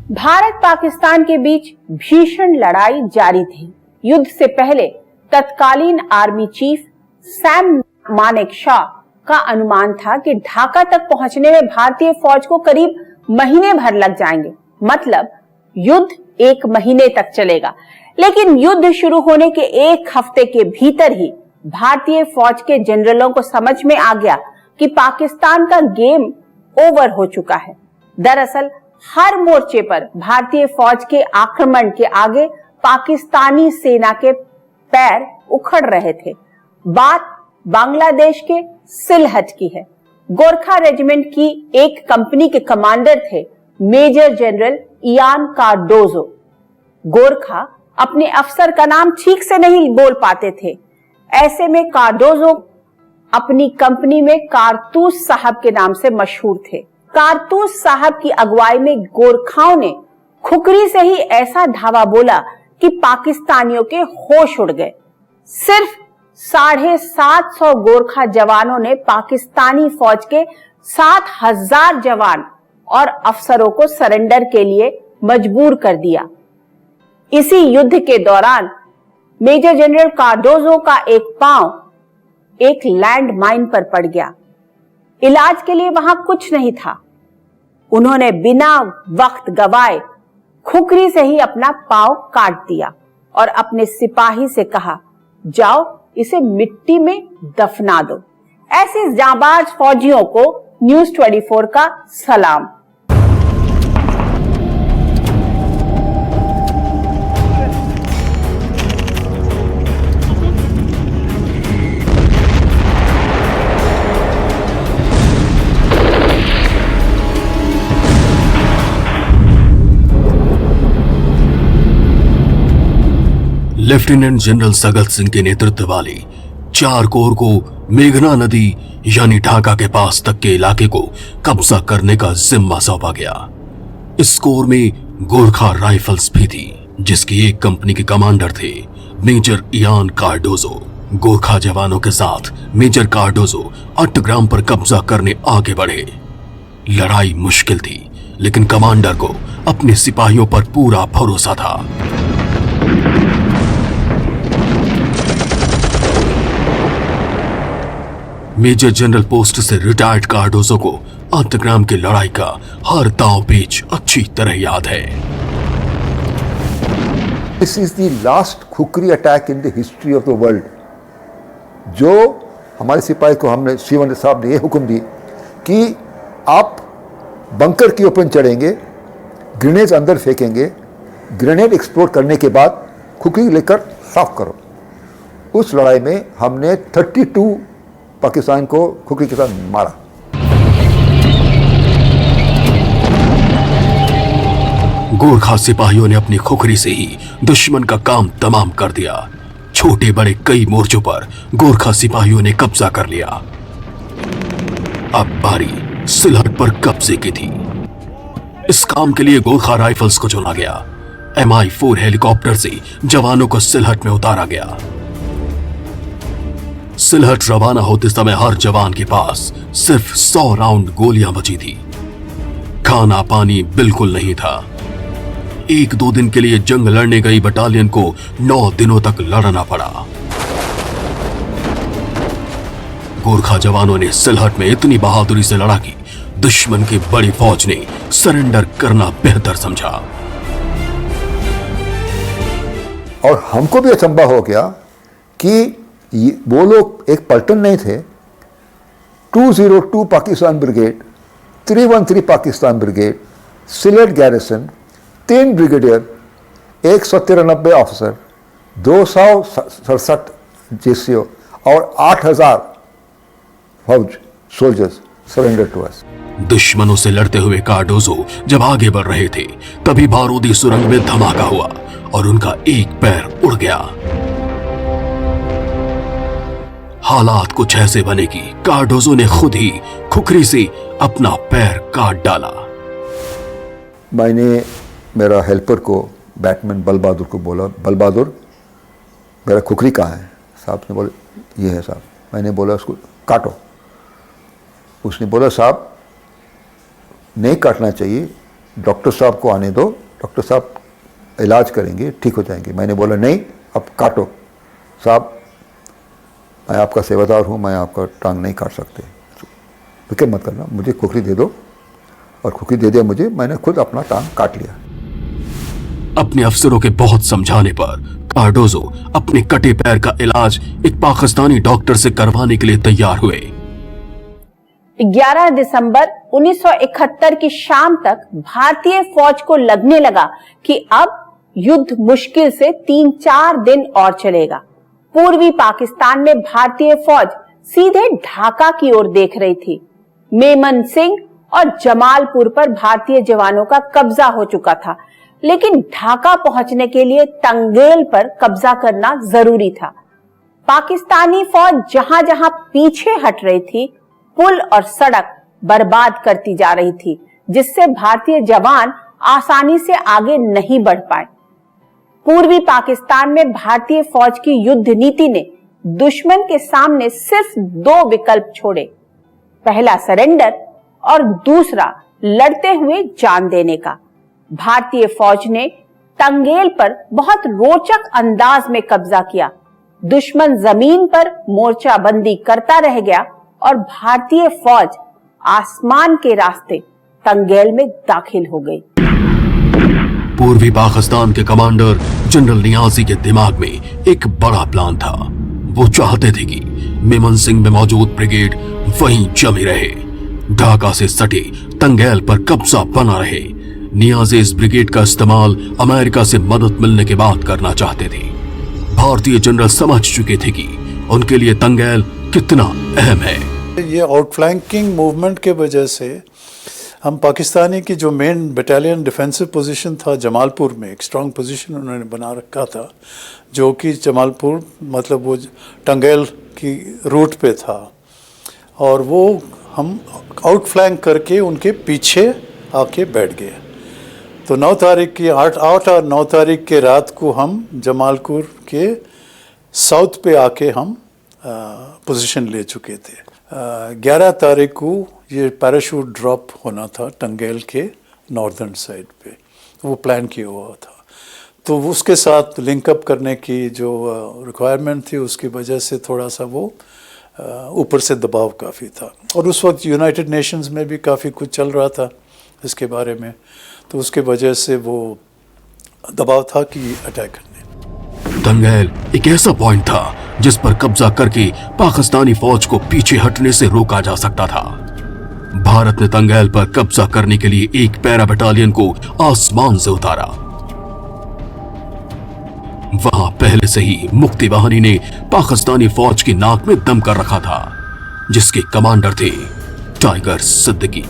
भारत पाकिस्तान के बीच भीषण लड़ाई जारी थी। युद्ध से पहले तत्कालीन आर्मी चीफ सैम मानेकशॉ का अनुमान था कि ढाका तक पहुंचने में भारतीय फौज को करीब महीने भर लग जाएंगे, मतलब युद्ध 1 महीने तक चलेगा। लेकिन युद्ध शुरू होने के 1 हफ्ते के भीतर ही भारतीय फौज के जनरलों को समझ में आ गया कि पाकिस्तान का गेम ओवर हो चुका है। दरअसल हर मोर्चे पर भारतीय फौज के आक्रमण के आगे पाकिस्तानी सेना के पैर उखड़ रहे थे। बात बांग्लादेश के सिलहट की है। गोरखा रेजिमेंट की एक कंपनी के कमांडर थे मेजर जनरल इयान कार्डोजो। गोरखा अपने अफसर का नाम ठीक से नहीं बोल पाते थे। ऐसे में कार्डोजो अपनी कंपनी में कारतूस साहब के नाम से मशहूर थे। कारतूस साहब की अगुवाई में गोरखाओं ने खुकरी से ही ऐसा धावा बोला कि पाकिस्तानियों के होश उड़ गए। सिर्फ 750 गोरखा जवानों ने पाकिस्तानी फौज के 7000 जवान और अफसरों को सरेंडर के लिए मजबूर कर दिया। इसी युद्ध के दौरान मेजर जनरल कार्डोजो का एक पांव एक लैंड माइन पर पड़ गया। इलाज के लिए वहां कुछ नहीं था। उन्होंने बिना वक्त गवाए खुकरी से ही अपना पांव काट दिया और अपने सिपाही से कहा, जाओ इसे मिट्टी में दफना दो। ऐसे जांबाज फौजियों को न्यूज़ 24 का सलाम। लेफ्टिनेंट जनरल सगत सिंह के नेतृत्व वाली 4 कोर को मेघना नदी यानी ढाका के पास तक के इलाके को कब्जा करने का जिम्मा सौंपा गया। इस कोर में गोरखा राइफल्स भी थी, जिसकी एक कंपनी के कमांडर थे मेजर इयान कार्डोजो। गोरखा जवानों के साथ मेजर कार्डोजो अट्टग्राम पर कब्जा करने आगे बढ़े। लड़ाई मुश्किल थी, लेकिन कमांडर को अपने सिपाहियों पर पूरा भरोसा था। मेजर जनरल पोस्ट से रिटायर्ड कार्डोजो को अट्टग्राम की लड़ाई का हर दांव पेच अच्छी तरह याद है। This is the last khukri attack in the history of the world. जो हमारे सिपाही को हमने शिवन साहब ने ये हुक्म दी कि आप बंकर के ऊपर चढ़ेंगे, ग्रेनेड अंदर फेंकेंगे, ग्रेनेड एक्सप्लोड करने के बाद खुकरी लेकर साफ करो। उस लड़ाई में हमने 32 पाकिस्तान को खुकरी के साथ मारा। गोरखा सिपाहियों ने अपनी खुकरी से ही दुश्मन का काम तमाम कर दिया। छोटे बड़े कई मोर्चों पर गोरखा सिपाहियों ने कब्जा कर लिया। अब बारी सिलहट पर कब्जे की थी। इस काम के लिए गोरखा राइफल्स को चुना गया। MI-4 हेलीकॉप्टर से जवानों को सिलहट में उतारा गया। सिलहट रवाना होते समय हर जवान के पास सिर्फ 100 राउंड गोलियां बची थी। खाना पानी बिल्कुल नहीं था। 1-2 दिन के लिए जंग लड़ने गई बटालियन को 9 दिनों तक लड़ना पड़ा। गोरखा जवानों ने सिलहट में इतनी बहादुरी से लड़ा कि दुश्मन की बड़ी फौज ने सरेंडर करना बेहतर समझा। और हमको भी अचंभा हो गया कि वो लोग एक पलटन नहीं थे। 202 Pakistan brigade, 313 Pakistan brigade, Sylhet garrison, 3 brigadier, 193 officer, 267 JCO और 8000 फौज सोल्जर्स सरेंडर टू अस। दुश्मनों से लड़ते हुए कार्डोजो जब आगे बढ़ रहे थे, तभी बारूदी सुरंग में धमाका हुआ और उनका एक पैर उड़ गया। हालात कुछ ऐसे बने कि कार्डोजो ने खुद ही खुकरी से अपना पैर काट डाला। मैंने मेरा हेल्पर को, बैटमैन बल बहादुर को बोला, बल बहादुर मेरा खुकरी कहाँ है? साहब ने बोला ये है साहब। मैंने बोला उसको काटो। उसने बोला साहब नहीं काटना चाहिए, डॉक्टर साहब को आने दो, डॉक्टर साहब इलाज करेंगे, ठीक हो जाएंगे। मैंने बोला नहीं, अब काटो साहब, मैं आपका सेवादार हूँ, मैं आपका टांग नहीं काट सकते, फिक्र मत करना, मुझे खुखरी दे दो। और खुखरी दे दिया मुझे, मैंने खुद अपना टांग काट लिया। अपने अफसरों के बहुत समझाने पर कार्डोजो अपने कटे पैर का इलाज एक पाकिस्तानी डॉक्टर से करवाने के लिए तैयार हुए। 11 दिसंबर 1971 की शाम तक भारतीय फौज को लगने लगा कि अब युद्ध मुश्किल से 3-4 दिन और चलेगा। पूर्वी पाकिस्तान में भारतीय फौज सीधे ढाका की ओर देख रही थी। मेमन सिंह और जमालपुर पर भारतीय जवानों का कब्जा हो चुका था, लेकिन ढाका पहुंचने के लिए तंगेल पर कब्जा करना जरूरी था। पाकिस्तानी फौज जहां जहां पीछे हट रही थी, पुल और सड़क बर्बाद करती जा रही थी, जिससे भारतीय जवान आसानी से आगे नहीं बढ़ पाए। पूर्वी पाकिस्तान में भारतीय फौज की युद्ध नीति ने दुश्मन के सामने सिर्फ 2 विकल्प छोड़े, पहला सरेंडर और दूसरा लड़ते हुए जान देने का। भारतीय फौज ने तंगेल पर बहुत रोचक अंदाज में कब्जा किया। दुश्मन जमीन पर मोर्चाबंदी करता रह गया और भारतीय फौज आसमान के रास्ते तंगेल में दाखिल हो गई। पूर्वी पाकिस्तान के कमांडर जनरल नियाजी के दिमाग में एक बड़ा प्लान था। वो चाहते थे कि मेमन सिंह में मौजूद ब्रिगेड वहीं जमी रहे, ढाका से सटे तंगेल पर कब्जा बना रहे। नियाजी इस ब्रिगेड का इस्तेमाल अमेरिका से मदद मिलने के बाद करना चाहते थे। भारतीय जनरल समझ चुके थे कि उनके लिए तंगेल कितना अहम है। ये आउटफ्लैंकिंग मूवमेंट के वजह से हम पाकिस्तानी की जो मेन बटालियन डिफेंसिव पोजीशन था जमालपुर में, एक स्ट्रांग पोजीशन उन्होंने बना रखा था, जो कि जमालपुर मतलब वो टंगेल की रूट पे था, और वो हम आउटफ्लैंक करके उनके पीछे आके बैठ गए। तो 9 तारीख की 8 और 9 तारीख के रात को हम जमालपुर के साउथ पे आके हम पोजीशन ले चुके थे। 11 तारीख को ये पैराशूट ड्रॉप होना था टंगेल के नॉर्दर्न साइड पे, वो प्लान किया हुआ था। तो उसके साथ लिंकअप करने की जो रिक्वायरमेंट थी, उसकी वजह से थोड़ा सा वो ऊपर से दबाव काफ़ी था, और उस वक्त यूनाइटेड नेशंस में भी काफ़ी कुछ चल रहा था इसके बारे में, तो उसके वजह से वो दबाव था कि अटैक करने। तंगेल एक ऐसा पॉइंट था जिस पर कब्जा करके पाकिस्तानी फौज को पीछे हटने से रोका जा सकता था। भारत ने तंगेल पर कब्जा करने के लिए एक पैरा बटालियन को आसमान से उतारा। वहां पहले से ही मुक्ति वाहिनी ने पाकिस्तानी फौज की नाक में दम कर रखा था, जिसके कमांडर थे टाइगर सिद्दीकी।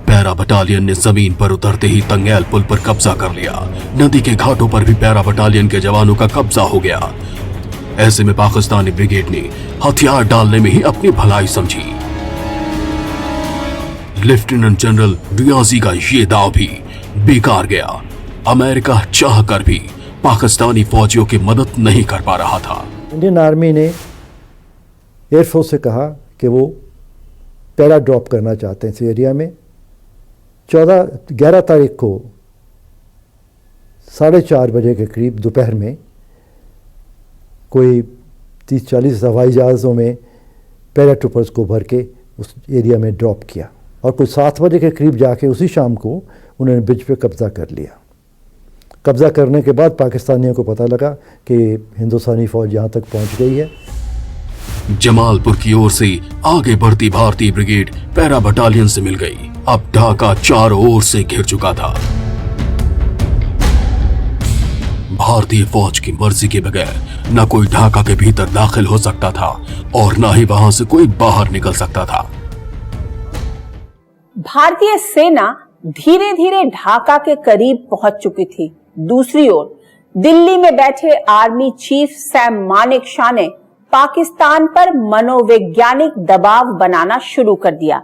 पैरा बटालियन ने जमीन पर उतरते ही तंगेल पुल पर कब्जा कर लिया। नदी के घाटों पर भी पैरा बटालियन के जवानों का कब्जा हो गया। ऐसे में पाकिस्तानी ब्रिगेड ने हथियार डालने में ही अपनी भलाई समझी। लेफ्टिनेंट जनरल नियाजी का ये दाव भी बेकार गया। अमेरिका चाहकर भी पाकिस्तानी फौजियों की मदद नहीं कर पा रहा था। इंडियन आर्मी ने एयरफोर्स से कहा कि वो पैरा ड्रॉप करना चाहते हैं इस एरिया में। 11 तारीख को 4:30 बजे के करीब दोपहर में कोई 30-40 हवाई जहाज़ों में पैराट्रूपर्स को भर के उस एरिया में ड्रॉप किया, और कुछ 7 बजे के करीब जाके उसी शाम को उन्होंने ब्रिज पे कब्ज़ा कर लिया। कब्ज़ा करने के बाद पाकिस्तानियों को पता लगा कि हिंदुस्तानी फ़ौज यहाँ तक पहुँच गई है। जमालपुर की ओर से आगे बढ़ती भारतीय ब्रिगेड पैरा बटालियन से मिल गई। अब ढाका चारों ओर से घिर चुका था। भारतीय फौज की मर्जी के बगैर न कोई ढाका के भीतर दाखिल हो सकता था और न ही वहां से कोई बाहर निकल सकता था। भारतीय सेना धीरे धीरे ढाका के करीब पहुंच चुकी थी। दूसरी ओर दिल्ली में बैठे आर्मी चीफ सैम मानेकशॉ ने पाकिस्तान पर मनोवैज्ञानिक दबाव बनाना शुरू कर दिया।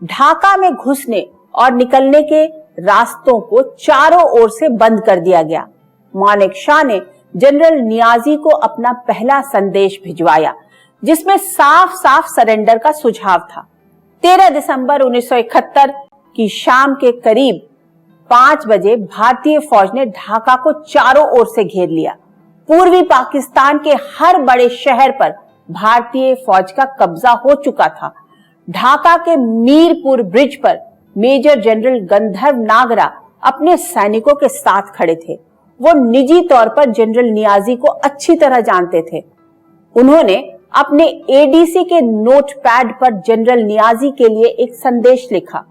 ढाका में घुसने और निकलने के रास्तों को चारों ओर से बंद कर दिया गया। मानेकशॉ ने जनरल नियाजी को अपना पहला संदेश भिजवाया। जिसमें साफ साफ सरेंडर का सुझाव था। 13 दिसंबर 1971 की शाम के करीब 5 बजे भारतीय फौज ने ढाका को चारों ओर से घेर लिया। पूर्वी पाकिस्तान के हर बड़े शहर पर भारतीय फौज का कब्जा हो चुका था। ढाका के मीरपुर ब्रिज पर मेजर जनरल गंधर्व नागरा अपने सैनिकों के साथ खड़े थे। वो निजी तौर पर जनरल नियाजी को अच्छी तरह जानते थे। उन्होंने अपने एडीसी के नोटपैड पर जनरल नियाजी के लिए एक संदेश लिखा।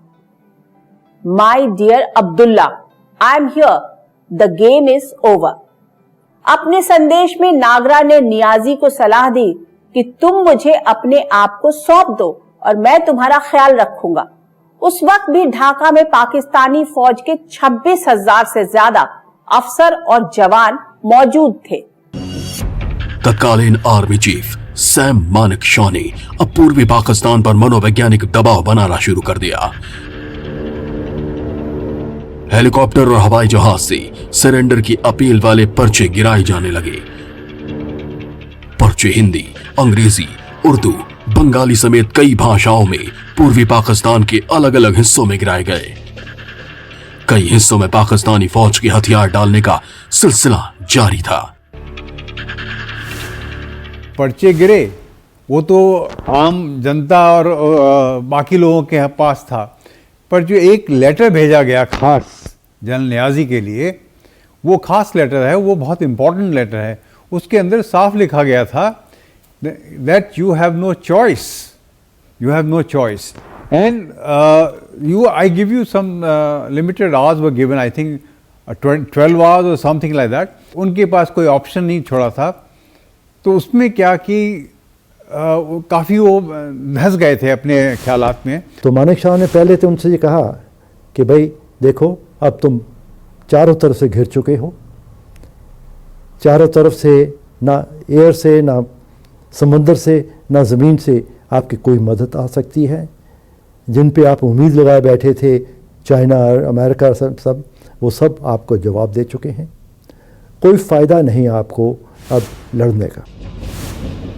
My dear Abdullah, I am here, the game is over. अपने संदेश में नागरा ने नियाजी को सलाह दी कि तुम मुझे अपने आप को सौंप दो और मैं तुम्हारा ख्याल रखूंगा। उस वक्त भी ढाका में पाकिस्तानी फौज के 26,000 से ज्यादा अफसर और जवान मौजूद थे। तत्कालीन आर्मी चीफ सैम मानेकशॉ ने अब पूर्वी पाकिस्तान पर मनोवैज्ञानिक दबाव बनाना शुरू कर दिया। हेलीकॉप्टर और हवाई जहाज से सरेंडर की अपील वाले पर्चे गिराए जाने लगे। पर्चे हिंदी, अंग्रेजी, उर्दू, बंगाली समेत कई भाषाओं में पूर्वी पाकिस्तान के अलग अलग हिस्सों में गिराए गए। कई हिस्सों में पाकिस्तानी फौज के हथियार डालने का सिलसिला जारी था। पर्चे गिरे, वो तो आम जनता और बाकी लोगों के पास था, पर जो एक लेटर भेजा गया खास जनरल नियाजी के लिए, वो खास लेटर है, वो बहुत इंपॉर्टेंट लेटर है। उसके अंदर साफ लिखा गया था that you have no choice, you have no choice, and I give you some limited hours were given, I think 12 hours or something like that. उनके पास कोई ऑप्शन नहीं छोड़ा था। तो उसमें क्या कि काफ़ी वो धंस गए थे अपने ख्यालात में। तो मानेकशॉ ने पहले तो उनसे ये कहा कि भाई देखो, अब तुम चारों तरफ से घिर चुके हो, चारों तरफ से ना एयर से, ना समंदर से, ना ज़मीन से आपकी कोई मदद आ सकती है। जिन पे आप उम्मीद लगाए बैठे थे, चाइना और अमेरिका सब वो सब आपको जवाब दे चुके हैं। कोई फ़ायदा नहीं आपको अब लड़ने का।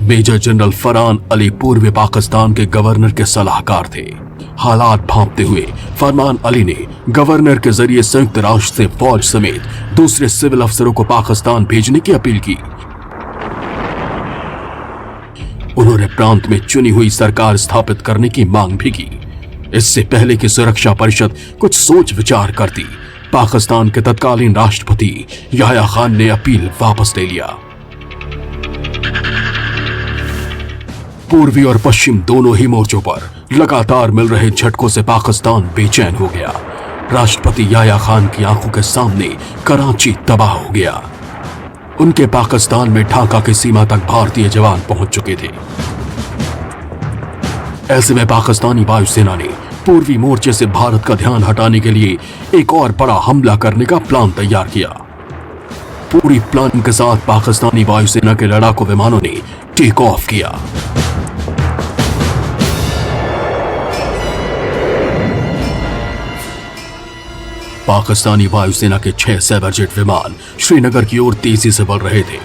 मेजर जनरल फरहान अली पूर्वी पाकिस्तान के गवर्नर के सलाहकार थे। हालात भांपते हुए फरमान अली ने गवर्नर के जरिए संयुक्त राष्ट्र से फौज समेत दूसरे सिविल अफसरों को पाकिस्तान भेजने की अपील की। उन्होंने प्रांत में चुनी हुई सरकार स्थापित करने की मांग भी की। इससे पहले कि सुरक्षा परिषद कुछ सोच विचार करती, पाकिस्तान के तत्कालीन राष्ट्रपति याह्या खान ने अपील वापस ले लिया। पूर्वी और पश्चिम दोनों ही मोर्चों पर लगातार मिल रहे झटकों से पाकिस्तान बेचैन हो गया। राष्ट्रपति याह्या खान की आंखों के सामने कराची तबाह हो गया। उनके पाकिस्तान में ढाका की सीमा तक भारतीय जवान पहुंच चुके थे। ऐसे में पाकिस्तानी वायुसेना ने पूर्वी मोर्चे से भारत का ध्यान हटाने के लिए एक और बड़ा हमला करने का प्लान तैयार किया। पूरी प्लान के साथ पाकिस्तानी वायुसेना के लड़ाकू विमानों ने टेक ऑफ किया। पाकिस्तानी वायुसेना के 6 साइबर जेट विमान श्रीनगर की ओर तेजी से बढ़ रहे थे।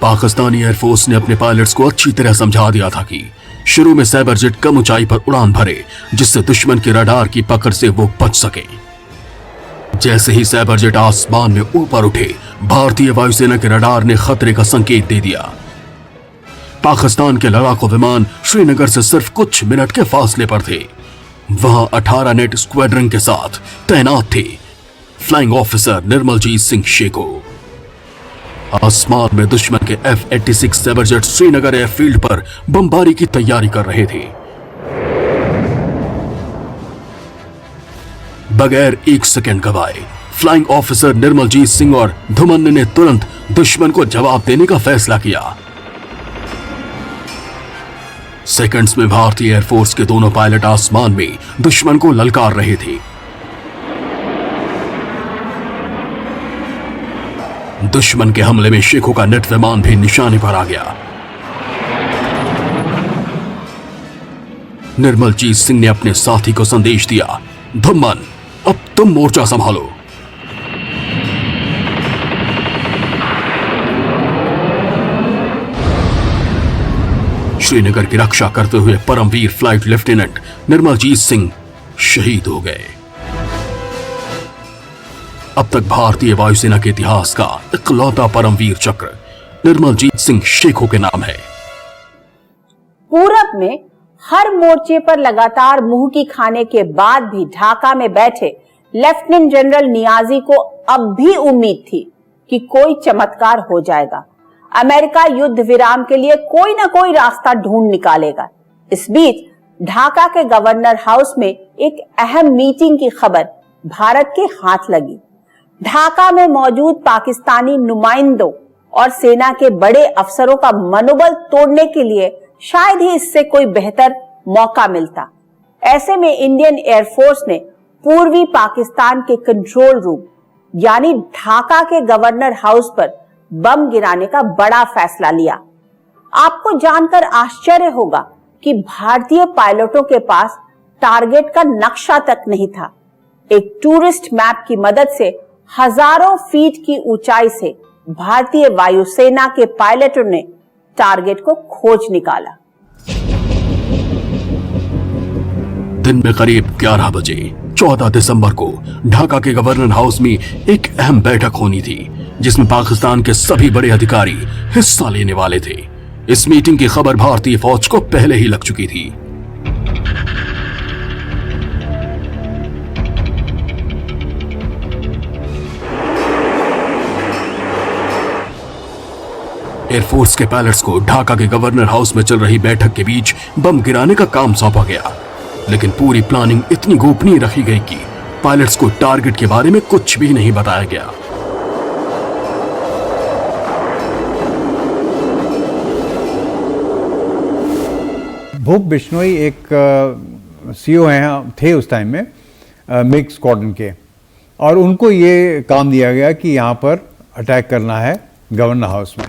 पाकिस्तानी एयरफोर्स ने अपने पायलट्स को अच्छी तरह समझा दिया था कि शुरू में साइबर जेट कम ऊंचाई पर उड़ान भरे, जिससे दुश्मन के रडार की पकड़ से वो बच सके। जैसे ही साइबर जेट आसमान में ऊपर उठे, भारतीय वायुसेना के रडार ने खतरे का संकेत दे दिया। पाकिस्तान के लड़ाकू विमान श्रीनगर से सिर्फ कुछ मिनट के फासले पर थे। वहां 18 नेट स्क्वाड्रन के साथ तैनात थे फ्लाइंग ऑफिसर निर्मलजीत सिंह शेखो। आसमान में दुश्मन के F-86 cyber jet Srinagar airfield पर बमबारी की तैयारी कर रहे थे। बगैर 1 सेकंड गवाए फ्लाइंग ऑफिसर निर्मलजीत सिंह और धुमन ने तुरंत दुश्मन को जवाब देने का फैसला किया। सेकंड्स में भारतीय एयरफोर्स के दोनों पायलट आसमान में दुश्मन को ललकार रहे थे। दुश्मन के हमले में शेखों का नेट विमान भी निशाने पर आ गया। निर्मलजीत सिंह ने अपने साथी को संदेश दिया, धुम्मन, अब तुम मोर्चा संभालो। श्रीनगर की रक्षा करते हुए परमवीर फ्लाइट लेफ्टिनेंट निर्मलजीत सिंह शहीद हो गए। अब तक भारतीय वायुसेना के इतिहास का इकलौता परमवीर चक्र निर्मलजीत सिंह शेखों के नाम है। पूरब में हर मोर्चे पर लगातार मुंह की खाने के बाद भी ढाका में बैठे लेफ्टिनेंट जनरल नियाजी को अब भी उम्मीद थी कि कोई चमत्कार हो जाएगा। अमेरिका युद्ध विराम के लिए कोई ना कोई रास्ता ढूंढ निकालेगा। इस बीच ढाका के गवर्नर हाउस में एक अहम मीटिंग की खबर भारत के हाथ लगी। ढाका में मौजूद पाकिस्तानी नुमाइंदों और सेना के बड़े अफसरों का मनोबल तोड़ने के लिए शायद ही इससे कोई बेहतर मौका मिलता। ऐसे में इंडियन एयरफोर्स ने पूर्वी पाकिस्तान के कंट्रोल रूम यानी ढाका के गवर्नर हाउस पर बम गिराने का बड़ा फैसला लिया। आपको जानकर आश्चर्य होगा कि भारतीय पायलटों के पास टारगेट का नक्शा तक नहीं था। एक टूरिस्ट मैप की मदद से हजारों फीट की ऊंचाई से भारतीय वायुसेना के पायलटों ने टारगेट को खोज निकाला। दिन में करीब 11 बजे 14 दिसंबर को ढाका के गवर्नर हाउस में एक अहम बैठक होनी थी, जिसमें पाकिस्तान के सभी बड़े अधिकारी हिस्सा लेने वाले थे। इस मीटिंग की खबर भारतीय फौज को पहले ही लग चुकी थी। एयरफोर्स के पायलट्स को ढाका के गवर्नर हाउस में चल रही बैठक के बीच बम गिराने का काम सौंपा गया, लेकिन पूरी प्लानिंग इतनी गोपनीय रखी गई कि पायलट्स को टारगेट के बारे में कुछ भी नहीं बताया गया। भूप बिश्नोई एक सीईओ हैं थे उस टाइम में मिग स्क्वाड्रन के, और उनको ये काम दिया गया कि यहाँ पर अटैक करना है गवर्नर हाउस में।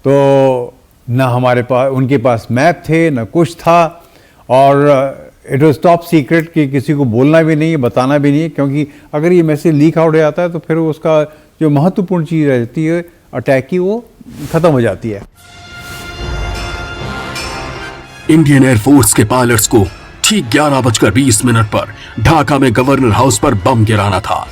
तो ना हमारे पास उनके पास मैप थे ना कुछ था, और इट वॉज टॉप सीक्रेट कि किसी को बोलना भी नहीं है, बताना भी नहीं है, क्योंकि अगर ये मैसेज लीक आउट हो जाता है तो फिर उसका जो महत्वपूर्ण चीज़ रहती है अटैक की वो ख़त्म हो जाती है। इंडियन एयरफोर्स के पायलट्स को ठीक 11:20 पर ढाका में गवर्नर हाउस पर बम गिराना था।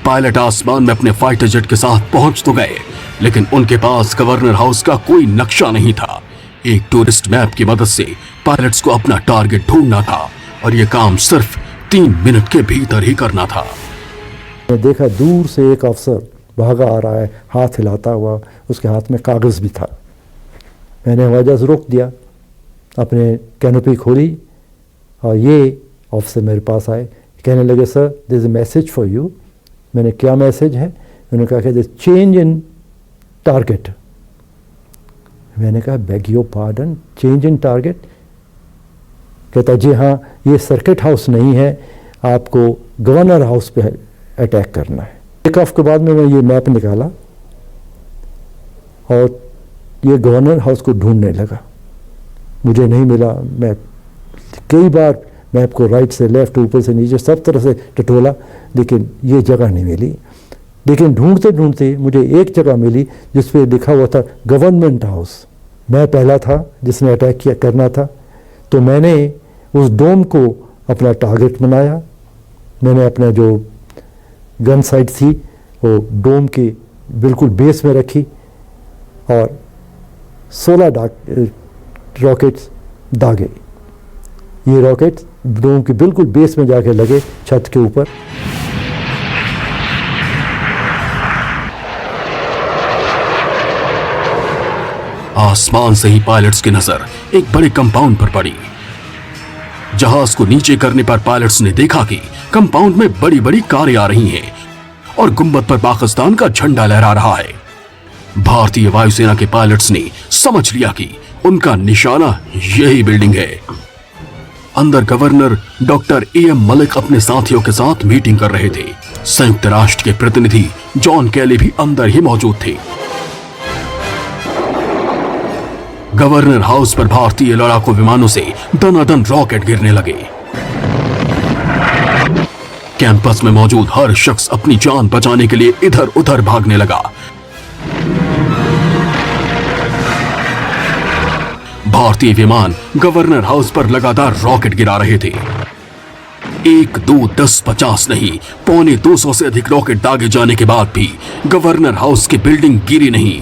पायलट आसमान में अपने फाइटर जेट के साथ पहुंच तो गए, लेकिन उनके पास गवर्नर हाउस का कोई नक्शा नहीं था। एक टूरिस्ट मैप की मदद से पायलट्स को अपना टारगेट ढूंढना था, और यह काम सिर्फ 3 मिनट के भीतर ही करना था। मैंने देखा दूर से एक अफसर भागा आ रहा है, हाथ हिलाता हुआ, उसके हाथ में कागज़ भी था। मैंने हवाई जहाज़ रोक दिया, अपने कैनोपी खोली, और ये ऑफिसर मेरे पास आए, कहने लगे sir this is a message for you. मैंने क्या मैसेज है? उन्होंने कहा कि चेंज इन टारगेट। मैंने कहा bag your pardon, change in target? कहता जी हाँ, ये सर्किट हाउस नहीं है, आपको गवर्नर हाउस पे अटैक करना है। टेक ऑफ के बाद में मैं ये मैप निकाला और ये गवर्नर हाउस को ढूंढने लगा। मुझे नहीं मिला मैप। कई बार मैप को राइट से लेफ्ट, ऊपर से नीचे, सब तरह से टटोला, लेकिन ये जगह नहीं मिली। लेकिन ढूंढते ढूंढते मुझे एक जगह मिली जिस पे लिखा हुआ था गवर्नमेंट हाउस। मैं पहला था जिसने अटैक किया करना था, तो मैंने उस डोम को अपना टारगेट बनाया। मैंने अपना जो गन साइट थी वो डोम के बिल्कुल बेस में रखी और 16 रॉकेट्स दागे। ये रॉकेट्स डोम के बिल्कुल बेस में जाके लगे, छत के ऊपर। आसमान से ही पायलट्स की नजर एक बड़े कंपाउंड पर पड़ी। जहाज को नीचे करने पर पायलट्स ने देखा कि कंपाउंड में बड़ी बड़ी कारें आ रही हैं और गुंबद पर पाकिस्तान का झंडा लहरा रहा है। भारतीय वायुसेना के पायलट्स ने समझ लिया कि उनका निशाना यही बिल्डिंग है। अंदर गवर्नर डॉक्टर AM मलिक अपने साथियों के साथ मीटिंग कर रहे थे। संयुक्त राष्ट्र के प्रतिनिधि जॉन कैली भी अंदर ही मौजूद थे। गवर्नर हाउस पर भारतीय लड़ाकू विमानों से दनादन रॉकेट गिरने लगे। कैंपस में मौजूद हर शख्स अपनी जान बचाने के लिए इधर उधर भागने लगा। भारतीय विमान गवर्नर हाउस पर लगातार रॉकेट गिरा रहे थे। 1, 2, 10, 50 नहीं, 250 से अधिक रॉकेट दागे जाने के बाद भी गवर्नर हाउस की बिल्डिंग गिरी नहीं।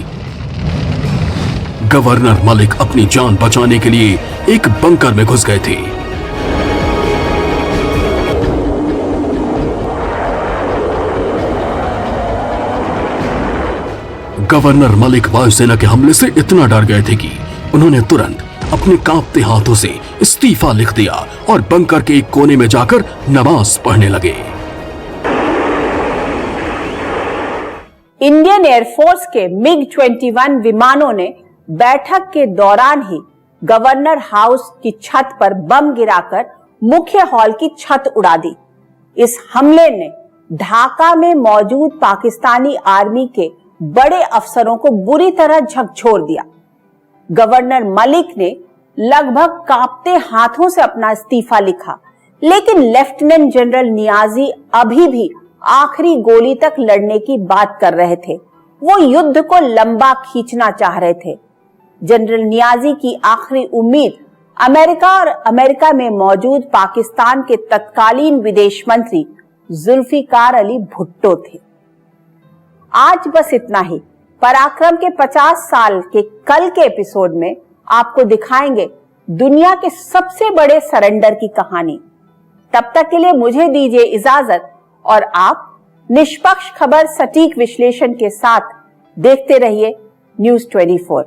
गवर्नर मलिक अपनी जान बचाने के लिए एक बंकर में घुस गए थे। गवर्नर मलिक वायुसेना के हमले से इतना डर गए थे कि उन्होंने तुरंत अपने कांपते हाथों से इस्तीफा लिख दिया और बंकर के एक कोने में जाकर नमाज पढ़ने लगे। इंडियन एयरफोर्स के MiG-21 विमानों ने बैठक के दौरान ही गवर्नर हाउस की छत पर बम गिराकर मुख्य हॉल की छत उड़ा दी। इस हमले ने ढाका में मौजूद पाकिस्तानी आर्मी के बड़े अफसरों को बुरी तरह झकझोर दिया। गवर्नर मलिक ने लगभग कांपते हाथों से अपना इस्तीफा लिखा, लेकिन लेफ्टिनेंट जनरल नियाजी अभी भी आखिरी गोली तक लड़ने की बात कर रहे थे। वो युद्ध को लंबा खींचना चाह रहे थे। जनरल नियाजी की आखिरी उम्मीद अमेरिका और अमेरिका में मौजूद पाकिस्तान के तत्कालीन विदेश मंत्री जुल्फिकार अली भुट्टो थे। आज बस इतना ही। पराक्रम के 50 साल के कल के एपिसोड में आपको दिखाएंगे दुनिया के सबसे बड़े सरेंडर की कहानी। तब तक के लिए मुझे दीजिए इजाजत और आप निष्पक्ष खबर, सटीक विश्लेषण के साथ देखते रहिए न्यूज़ 24।